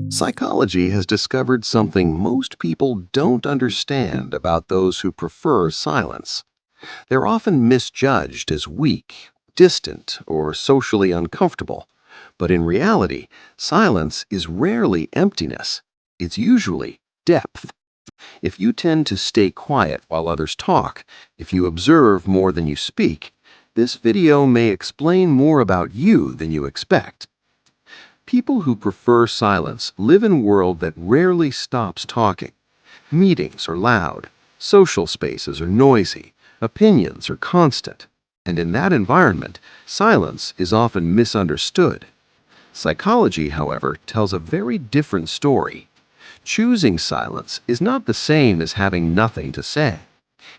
Psychology has discovered something most people don't understand about those who prefer silence. They're often misjudged as weak, distant, or socially uncomfortable. But in reality, silence is rarely emptiness. It's usually depth. If you tend to stay quiet while others talk, if you observe more than you speak, this video may explain more about you than you expect. People who prefer silence live in a world that rarely stops talking. Meetings are loud, social spaces are noisy, opinions are constant, and in that environment, silence is often misunderstood. Psychology, however, tells a very different story. Choosing silence is not the same as having nothing to say.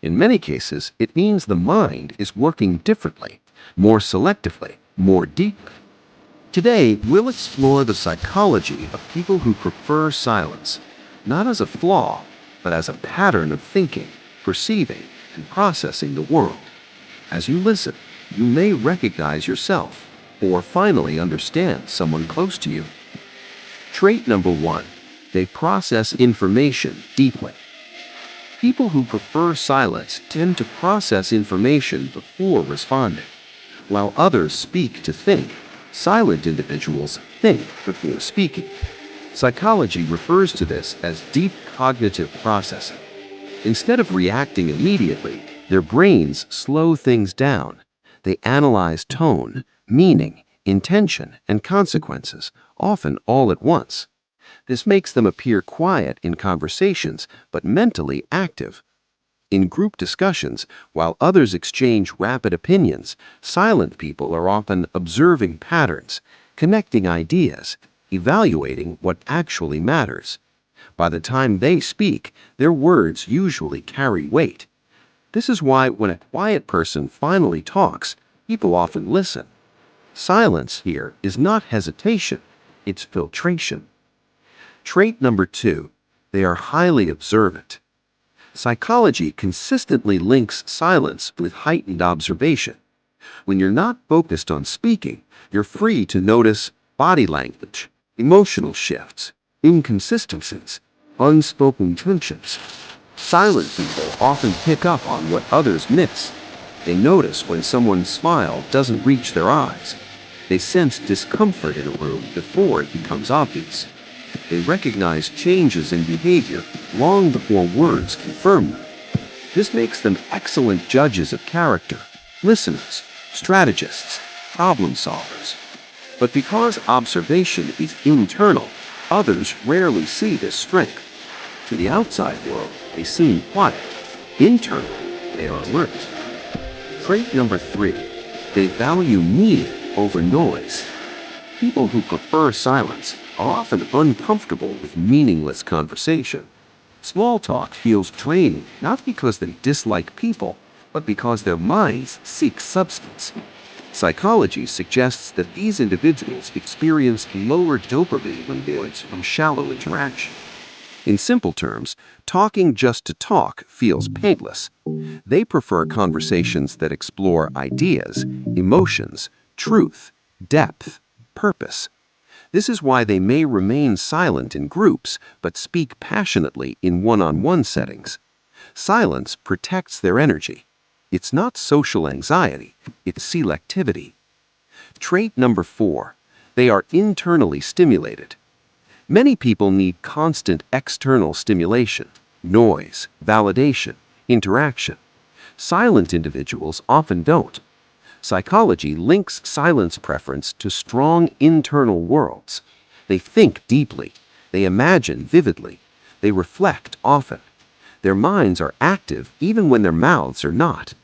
In many cases, it means the mind is working differently, more selectively, more deeply. Today, we'll explore the psychology of people who prefer silence, not as a flaw, but as a pattern of thinking, perceiving, and processing the world. As you listen, you may recognize yourself, or finally understand someone close to you. Trait number one, they process information deeply. People who prefer silence tend to process information before responding. While others speak to think, silent individuals think before speaking. Psychology refers to this as deep cognitive processing. Instead of reacting immediately, their brains slow things down. They analyze tone, meaning, intention, and consequences, often all at once. This makes them appear quiet in conversations, but mentally active. In group discussions, while others exchange rapid opinions, silent people are often observing patterns, connecting ideas, evaluating what actually matters. By the time they speak, their words usually carry weight. This is why when a quiet person finally talks, people often listen. Silence here is not hesitation, it's filtration. Trait number two, they are highly observant. Psychology consistently links silence with heightened observation. When you're not focused on speaking, you're free to notice body language, emotional shifts, inconsistencies, unspoken tensions. Silent people often pick up on what others miss. They notice when someone's smile doesn't reach their eyes. They sense discomfort in a room before it becomes obvious. They recognize changes in behavior long before words confirm them. This makes them excellent judges of character, listeners, strategists, problem solvers. But because observation is internal, others rarely see this strength. To the outside world, they seem quiet. Internally, they are alert. Trait number three, they value meaning over noise. People who prefer silence are often uncomfortable with meaningless conversation. Small talk feels draining not because they dislike people, but because their minds seek substance. Psychology suggests that these individuals experience lower dopamine rewards from shallow interaction. In simple terms, talking just to talk feels painless. They prefer conversations that explore ideas, emotions, truth, depth, purpose. This is why they may remain silent in groups but speak passionately in one-on-one settings. Silence protects their energy. It's not social anxiety, it's selectivity. Trait number four, they are internally stimulated. Many people need constant external stimulation, noise, validation, interaction. Silent individuals often don't. Psychology links silence preference to strong internal worlds. They think deeply. They imagine vividly. They reflect often. Their minds are active even when their mouths are not.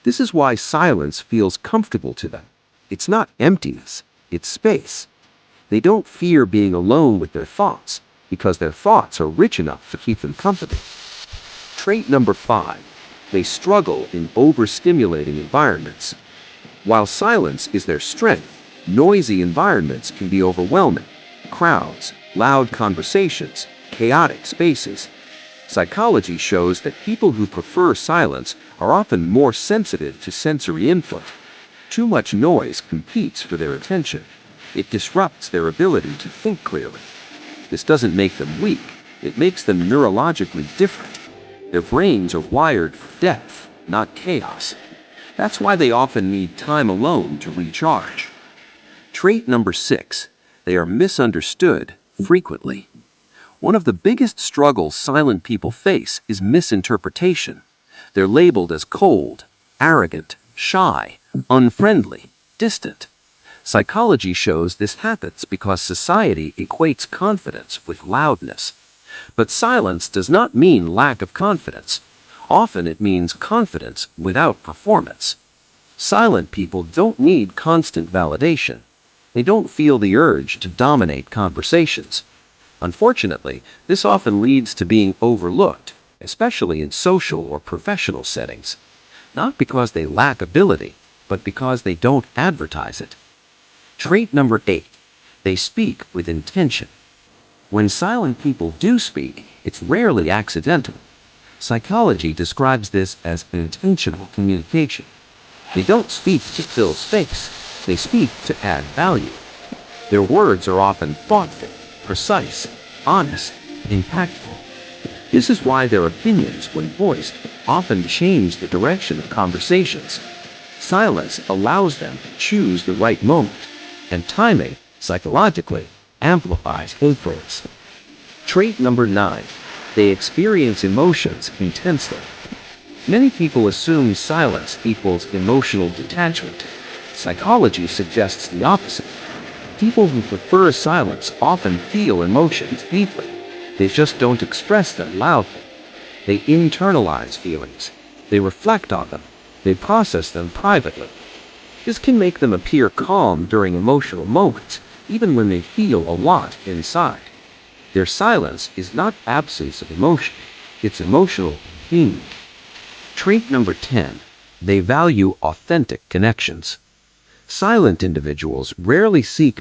This is why silence feels comfortable to them. It's not emptiness, it's space. They don't fear being alone with their thoughts because their thoughts are rich enough to keep them company. Trait number five, they struggle in overstimulating environments. While silence is their strength, noisy environments can be overwhelming. Crowds, loud conversations, chaotic spaces. Psychology shows that people who prefer silence are often more sensitive to sensory input. Too much noise competes for their attention. It disrupts their ability to think clearly. This doesn't make them weak, it makes them neurologically different. Their brains are wired for depth, not chaos. That's why they often need time alone to recharge. Trait number 6. They are misunderstood frequently. One of the biggest struggles silent people face is misinterpretation. They're labeled as cold, arrogant, shy, unfriendly, distant. Psychology shows this happens because society equates confidence with loudness. But silence does not mean lack of confidence. Often it means confidence without performance. Silent people don't need constant validation. They don't feel the urge to dominate conversations. Unfortunately, this often leads to being overlooked, especially in social or professional settings. Not because they lack ability, but because they don't advertise it. Trait number 8. They speak with intention. When silent people do speak, it's rarely accidental. Psychology describes this as intentional communication. They don't speak to fill space. They speak to add value. Their words are often thoughtful, precise, honest, impactful. This is why their opinions, when voiced, often change the direction of conversations. Silence allows them to choose the right moment, and timing, psychologically, amplifies influence. Trait number 9. They experience emotions intensely. Many people assume silence equals emotional detachment. Psychology suggests the opposite. People who prefer silence often feel emotions deeply. They just don't express them loudly. They internalize feelings. They reflect on them. They process them privately. This can make them appear calm during emotional moments, even when they feel a lot inside. Their silence is not absence of emotion, it's emotional containment. Trait number 10. They value authentic connections. Silent individuals rarely seek